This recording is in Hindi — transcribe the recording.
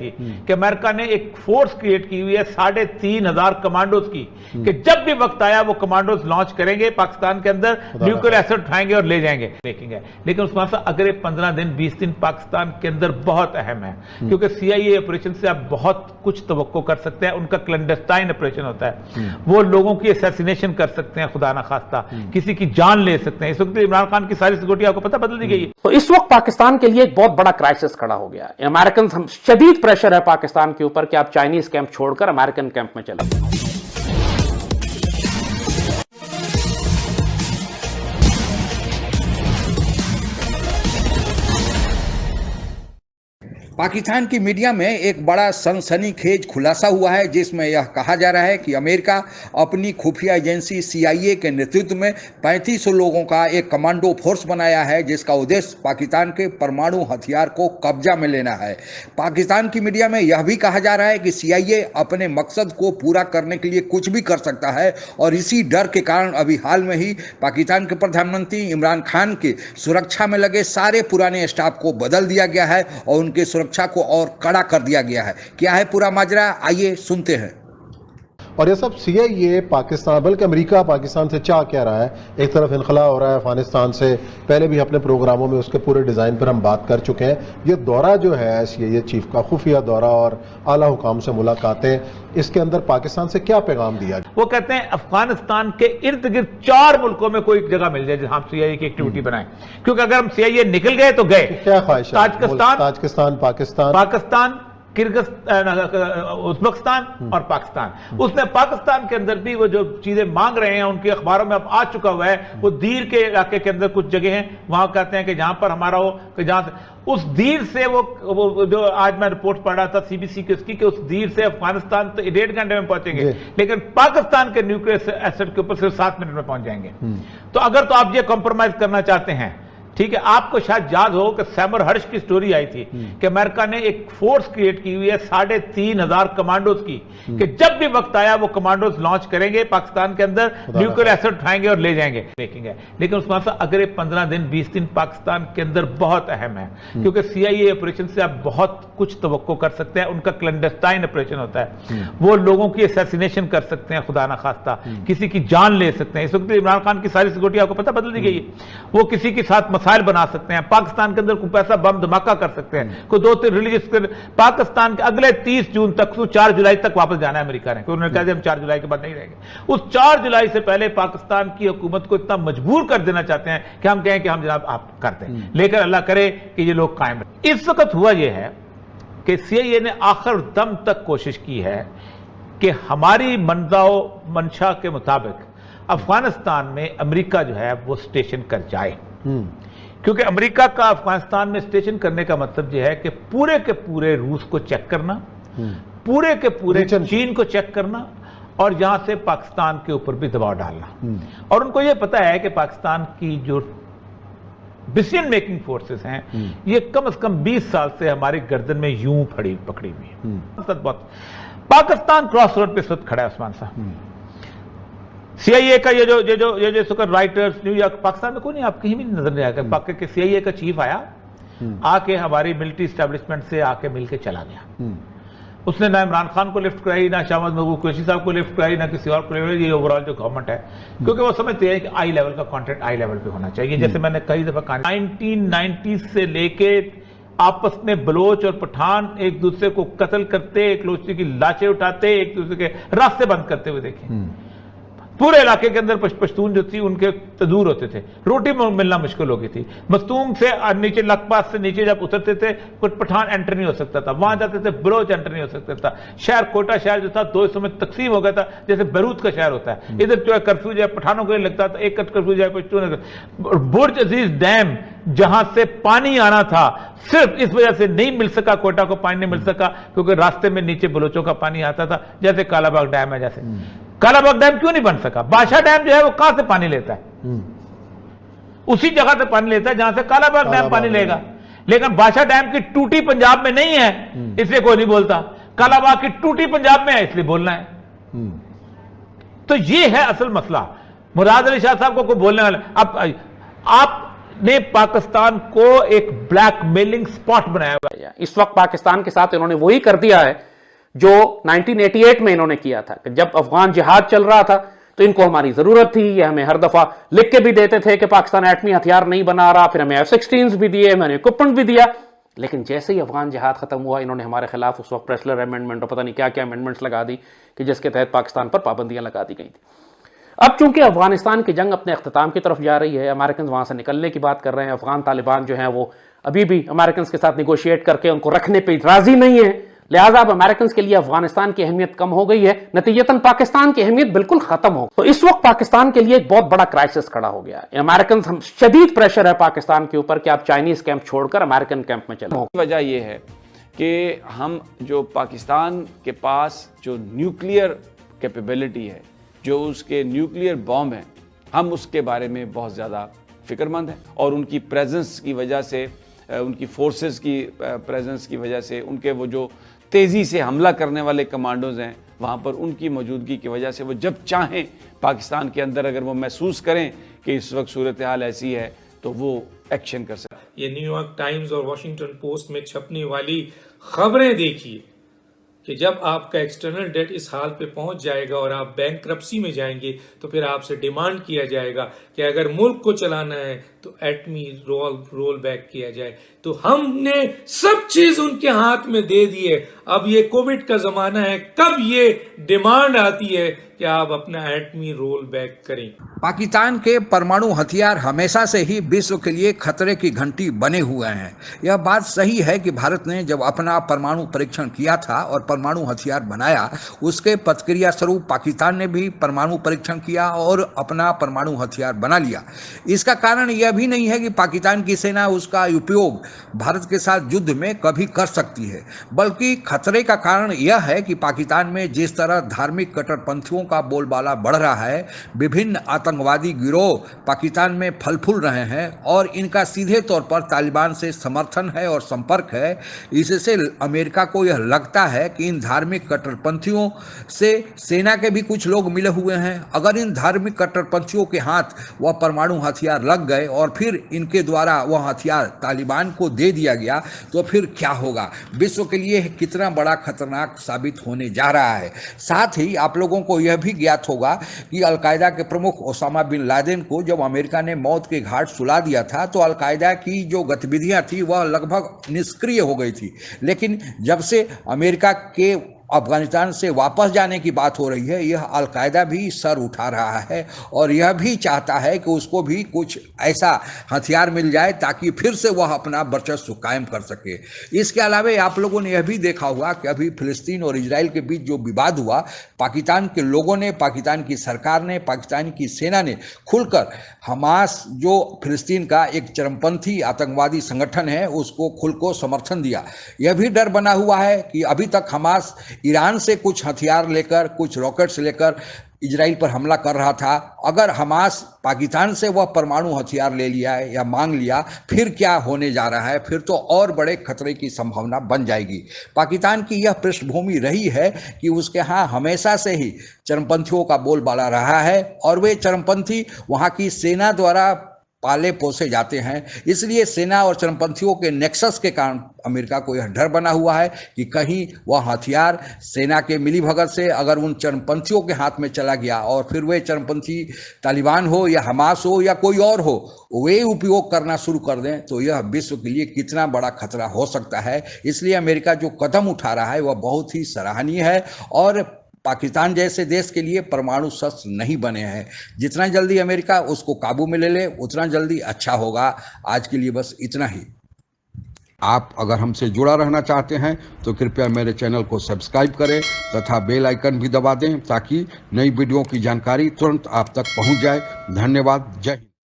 कि अमेरिका ने एक फोर्स क्रिएट की हुई है 3,500 कमांडोज की कि जब भी वक्त आया वो कमांडोज लॉन्च करेंगे पाकिस्तान के अंदर, न्यूक्लियर एसेट उठाएंगे और ले जाएंगे देखेंगे। लेकिन उसमें से अगले 15 दिन 20 दिन पाकिस्तान के अंदर बहुत अहम है, क्योंकि CIA ऑपरेशन से आप बहुत कुछ तवक्को कर सकते हैं। उनका क्लैंडस्टाइन ऑपरेशन होता है, वो लोगों की असैसिनेशन कर सकते हैं, खुदा ना खास्ता किसी की जान ले सकते हैं। इस वक्त इमरान खान की सारी सिक्योरिटी आपको पता बदल दी गई है। तो इस वक्त पाकिस्तान के लिए एक बहुत बड़ा क्राइसिस खड़ा हो गया है। अमेरिकन शदीद प्रेशर है पाकिस्तान के ऊपर कि आप चाइनीज कैंप छोड़कर अमेरिकन कैंप में चले जाएं। पाकिस्तान की मीडिया में एक बड़ा सनसनीखेज खुलासा हुआ है, जिसमें यह कहा जा रहा है कि अमेरिका अपनी खुफिया एजेंसी CIA के नेतृत्व में 3500 लोगों का एक कमांडो फोर्स बनाया है, जिसका उद्देश्य पाकिस्तान के परमाणु हथियार को कब्जा में लेना है। पाकिस्तान की मीडिया में यह भी कहा जा रहा है कि CIA अपने मकसद को पूरा करने के लिए कुछ भी कर सकता है, और इसी डर के कारण अभी हाल में ही पाकिस्तान के प्रधानमंत्री इमरान खान के सुरक्षा में लगे सारे पुराने स्टाफ को बदल दिया गया है और उनके सुरक्षा को और कड़ा कर दिया गया है। क्या है पूरा माजरा, आइए सुनते हैं। और ये सब CIA पाकिस्तान, बल्कि अमेरिका पाकिस्तान से चाह क्या रहा है। एक तरफ इनखला हो रहा है अफगानिस्तान से, पहले भी अपने प्रोग्रामों में उसके पूरे डिज़ाइन पर हम बात कर चुके हैं। ये दौरा जो है CIA चीफ का, खुफिया दौरा और आला हुकाम से मुलाकातें, इसके अंदर पाकिस्तान से क्या पैगाम दिया? वो कहते हैं अफगानिस्तान के इर्द गिर्द 4 मुल्कों में कोई जगह मिल जाए जहां हम CIA की एक्टिविटी बनाएं, क्योंकि अगर हम CIA निकल गए तो गए। क्या ख्वाहिश है? ताजिकिस्तान, पाकिस्तान, उज्बेकिस्तान और पाकिस्तान। उसने पाकिस्तान के अंदर भी वो जो चीजें मांग रहे हैं उनके अखबारों में अब आ चुका हुआ है। वो दीर के इलाके के अंदर कुछ जगह हैं, वहां कहते हैं कि जहां पर हमारा हो, कि जहां से उस दीर से वो जो आज मैं रिपोर्ट पढ़ रहा था CBC की उसकी, कि उस दीर से अफगानिस्तान तो 1.5 घंटे में पहुंचेंगे, लेकिन पाकिस्तान के न्यूक्लियर एसेट के ऊपर सिर्फ 7 मिनट में पहुंच जाएंगे। तो अगर तो आप ये कॉम्प्रोमाइज करना चाहते हैं, ठीक है। आपको शायद याद हो कि सैमर हर्ष की स्टोरी आई थी कि अमेरिका ने एक फोर्स क्रिएट की हुई है 3,500 कमांडोज की कि जब भी वक्त आया वो कमांडोज लॉन्च करेंगे पाकिस्तान के अंदर, न्यूक्लियर एसेट उठाएंगे और ले जाएंगे देखेंगे। लेकिन उसमें से अगले 15 दिन 20 दिन पाकिस्तान के अंदर बहुत अहम है, क्योंकि CIA ऑपरेशन से आप बहुत कुछ तवक्को कर सकते हैं। उनका क्लैंडस्टाइन ऑपरेशन होता है, वो लोगों की असैसिनेशन कर सकते हैं, खुदा ना खास्ता किसी की जान ले सकते हैं। इस वक्त इमरान खान की सारी सिक्योरिटी आपको पता बदल दी गई है। वो किसी के साथ मसाइल बना सकते हैं, पाकिस्तान के अंदर कोई पैसा बम धमाका कर सकते हैं, कोई 2-3 रिलीजियस पाकिस्तान के अगले 30 जून तक, 4 जुलाई तक वापस जाना है अमेरिका ने, उन्होंने कहा हम 4 जुलाई के बाद नहीं रहेंगे। उस 4 जुलाई से पहले पाकिस्तान की हुकूमत को इतना मजबूर कर देना चाहते हैं कि हम कहें कि हम जनाब आप करते हैं, लेकिन अल्लाह करे कि ये लोग कायम रहे। इस वक्त हुआ यह है कि CIA ने आखिर दम तक कोशिश की है कि हमारी मंशा के मुताबिक अफगानिस्तान में अमेरिका जो है वो स्टेशन कर जाए, क्योंकि अमेरिका का अफगानिस्तान में स्टेशन करने का मतलब यह है कि पूरे के पूरे रूस को चेक करना, पूरे के पूरे चीन को चेक करना, और यहां से पाकिस्तान के ऊपर भी दबाव डालना। और उनको यह पता है कि पाकिस्तान की जो डिसीजन मेकिंग फोर्सेस हैं ये कम से कम 20 साल से हमारी गर्दन में यूं पकड़ी हुई है। पाकिस्तान क्रॉस रोड पे सुध खड़ा है उस्मान साहब। CIA का ये जो सुकर राइटर्स न्यूयॉर्क, पाकिस्तान में कोई नहीं, आप कहीं भी नजर नहीं आएगा। पाकिस्तान के CIA का चीफ आया, आके हमारी मिलिट्री एस्टेब्लिशमेंट से आके मिलके चला गया। उसने ना इमरान खान को लिफ्ट कराई, ना शाहबाज महबूब कुरैशी साहब को लिफ्ट कराई, ना किसी और को लिफ्ट। ये ओवरऑल जो गवर्नमेंट है, क्योंकि वो समझते हैं कि आई लेवल का कॉन्ट्रैक्ट आई लेवल पे होना चाहिए। जैसे मैंने कई दफा कहा, 1990 से लेके आपस में बलोच और पठान एक दूसरे को कत्ल करते, एक दूसरे की लाशें उठाते, एक दूसरे के रास्ते बंद करते हुए देखे। पूरे इलाके के अंदर पश्तून जो थी उनके दूर होते थे, रोटी मिलना मुश्किल हो गई थी। मस्तूम से नीचे लखपास से नीचे जब उतरते थे कुछ पठान एंटर नहीं हो सकता था, वहां जाते थे बलोच एंटर नहीं हो सकता था। शहर कोटा शहर जो था 2 हिस्सों में तकसीम हो गया था, जैसे बैरूत का शहर होता है। इधर जो है कर्फ्यू जो है पठानों को लगता था, एक कर्फ्यू जो है पश्तून। बुर्ज अजीज डैम जहां से पानी आना था सिर्फ इस वजह से नहीं मिल सका, कोटा को पानी नहीं मिल सका क्योंकि रास्ते में नीचे बलोचों का पानी आता था। जैसे कालाबाग डैम है, जैसे कालाबाग डैम क्यों नहीं बन सका? बादशाह डैम जो है वो कहां से पानी लेता है? उसी जगह से पानी लेता है जहां से कालाबाग डैम पानी लेगा। लेकिन बादशाह डैम की टूटी पंजाब में नहीं है, इसलिए कोई नहीं बोलता। कालाबाग की टूटी पंजाब में है, इसलिए बोलना है। तो ये है असल मसला। मुराद अली शाह साहब को कोई बोलने वाला, आप ने पाकिस्तान को एक ब्लैकमेलिंग स्पॉट बनाया हुआ है। इस वक्त पाकिस्तान के साथ इन्होंने वही कर दिया है जो 1988 में इन्होंने किया था। जब अफगान जिहाद चल रहा था तो इनको हमारी जरूरत थी, ये हमें हर दफा लिख के भी देते थे कि पाकिस्तान एटमी हथियार नहीं बना रहा, फिर हमें F-16s भी दिए, मैंने इक्विपमेंट भी दिया। लेकिन जैसे ही अफगान जिहाद खत्म हुआ, इन्होंने हमारे खिलाफ उस वक्त प्रेसलर अमेंडमेंट और पता नहीं क्या क्या अमेंडमेंट्स लगा दी कि जिसके तहत पाकिस्तान पर पाबंदियां लगा दी गई थी। अब चूंकि अफगानिस्तान की जंग अपने अख्ताम की तरफ जा रही है, अमेरिकन वहां से निकलने की बात कर रहे हैं, अफगान तालिबान जो हैं वो अभी भी अमेरिकन के साथ निगोशिएट करके उनको रखने पर राजी नहीं है, लिहाजा अब अमेरिकन के लिए अफगानिस्तान की अहमियत कम हो गई है, नतीजतन पाकिस्तान की अहमियत बिल्कुल खत्म हो। तो इस वक्त पाकिस्तान के लिए एक बहुत बड़ा क्राइसिस खड़ा हो गया है। अमेरिकन शदीद प्रेशर है पाकिस्तान के ऊपर कि आप चाइनीज कैंप छोड़कर अमेरिकन कैंप में चले। वजह यह है कि हम जो पाकिस्तान के पास जो न्यूक्लियर कैपेबिलिटी है, जो उसके न्यूक्लियर बॉम्ब हैं, हम उसके बारे में बहुत ज़्यादा फिक्रमंद हैं और उनकी प्रेजेंस की वजह से, उनकी फोर्सेस की प्रेजेंस की वजह से, उनके वो जो तेज़ी से हमला करने वाले कमांडोज हैं, वहाँ पर उनकी मौजूदगी की वजह से वो जब चाहें पाकिस्तान के अंदर अगर वो महसूस करें कि इस वक्त सूरत हाल ऐसी है तो वो एक्शन कर सकते। ये न्यूयॉर्क टाइम्स और वॉशिंगटन पोस्ट में छपने वाली खबरें देखिए कि जब आपका एक्सटर्नल डेट इस हाल पे पहुंच जाएगा और आप बैंकरप्सी में जाएंगे तो फिर आपसे डिमांड किया जाएगा कि अगर मुल्क को चलाना है तो एटमी रोल बैक किया जाए। तो हमने सब चीज उनके हाथ में दे दी है। अब ये कोविड का जमाना है, कब ये डिमांड आती है कि आप अपना एटमी रोल बैक करें। पाकिस्तान के परमाणु हथियार हमेशा से ही विश्व के लिए खतरे की घंटी बने हुए हैं। यह बात सही है कि भारत ने जब अपना परमाणु परीक्षण किया था और परमाणु हथियार बनाया, उसके प्रतिक्रिया स्वरूप पाकिस्तान ने भी परमाणु परीक्षण किया और अपना परमाणु हथियार बना लिया। इसका कारण यह भी नहीं है कि पाकिस्तान की सेना उसका उपयोग भारत के साथ युद्ध में कभी कर सकती है, बल्कि खतरे का कारण यह है कि पाकिस्तान में जिस तरह धार्मिक कट्टरपंथियों का बोलबाला बढ़ रहा है, विभिन्न आतंकवादी गिरोह पाकिस्तान में फल फूल रहे हैं और इनका सीधे तौर पर तालिबान से समर्थन है और संपर्क है। इससे अमेरिका को यह लगता है कि इन धार्मिक कट्टरपंथियों से सेना के भी कुछ लोग मिले हुए हैं। अगर इन धार्मिक कट्टरपंथियों के हाथ वह परमाणु हथियार लग गए और फिर इनके द्वारा वह हथियार तालिबान को दे दिया गया तो फिर क्या होगा, विश्व के लिए कितना बड़ा खतरनाक साबित होने जा रहा है। साथ ही आप लोगों को यह भी ज्ञात होगा कि अलकायदा के प्रमुख ओसामा बिन लादेन को जब अमेरिका ने मौत के घाट सुला दिया था तो अलकायदा की जो गतिविधियां थी वह लगभग निष्क्रिय हो गई थी। लेकिन जब से अमेरिका के अफगानिस्तान से वापस जाने की बात हो रही है, यह अलकायदा भी सर उठा रहा है और यह भी चाहता है कि उसको भी कुछ ऐसा हथियार मिल जाए ताकि फिर से वह अपना वर्चस्व कायम कर सके। इसके अलावा आप लोगों ने यह भी देखा होगा कि अभी फिलिस्तीन और इजराइल के बीच जो विवाद हुआ, पाकिस्तान के लोगों ने, पाकिस्तान की सरकार ने, पाकिस्तान की सेना ने खुलकर हमास जो फिलिस्तीन का एक चरमपंथी आतंकवादी संगठन है उसको खुल को समर्थन दिया। यह भी डर बना हुआ है कि अभी तक हमास ईरान से कुछ हथियार लेकर, कुछ रॉकेट्स लेकर इजराइल पर हमला कर रहा था। अगर हमास पाकिस्तान से वह परमाणु हथियार ले लिया है या मांग लिया, फिर क्या होने जा रहा है, फिर तो और बड़े खतरे की संभावना बन जाएगी। पाकिस्तान की यह पृष्ठभूमि रही है कि उसके यहाँ हमेशा से ही चरमपंथियों का बोलबाला रहा है और वे चरमपंथी वहाँ की सेना द्वारा पाले पोसे जाते हैं। इसलिए सेना और चरमपंथियों के नेक्सस के कारण अमेरिका को यह डर बना हुआ है कि कहीं वह हथियार सेना के मिलीभगत से अगर उन चरमपंथियों के हाथ में चला गया और फिर वे चरमपंथी तालिबान हो या हमास हो या कोई और हो, वे उपयोग करना शुरू कर दें तो यह विश्व के लिए कितना बड़ा खतरा हो सकता है। इसलिए अमेरिका जो कदम उठा रहा है वह बहुत ही सराहनीय है और पाकिस्तान जैसे देश के लिए परमाणु शस्त्र नहीं बने हैं। जितना जल्दी अमेरिका उसको काबू में ले ले उतना जल्दी अच्छा होगा। आज के लिए बस इतना ही। आप अगर हमसे जुड़ा रहना चाहते हैं तो कृपया मेरे चैनल को सब्सक्राइब करें तथा बेल आइकन भी दबा दें ताकि नई वीडियो की जानकारी तुरंत आप तक पहुंच जाए। धन्यवाद। जय हिंद।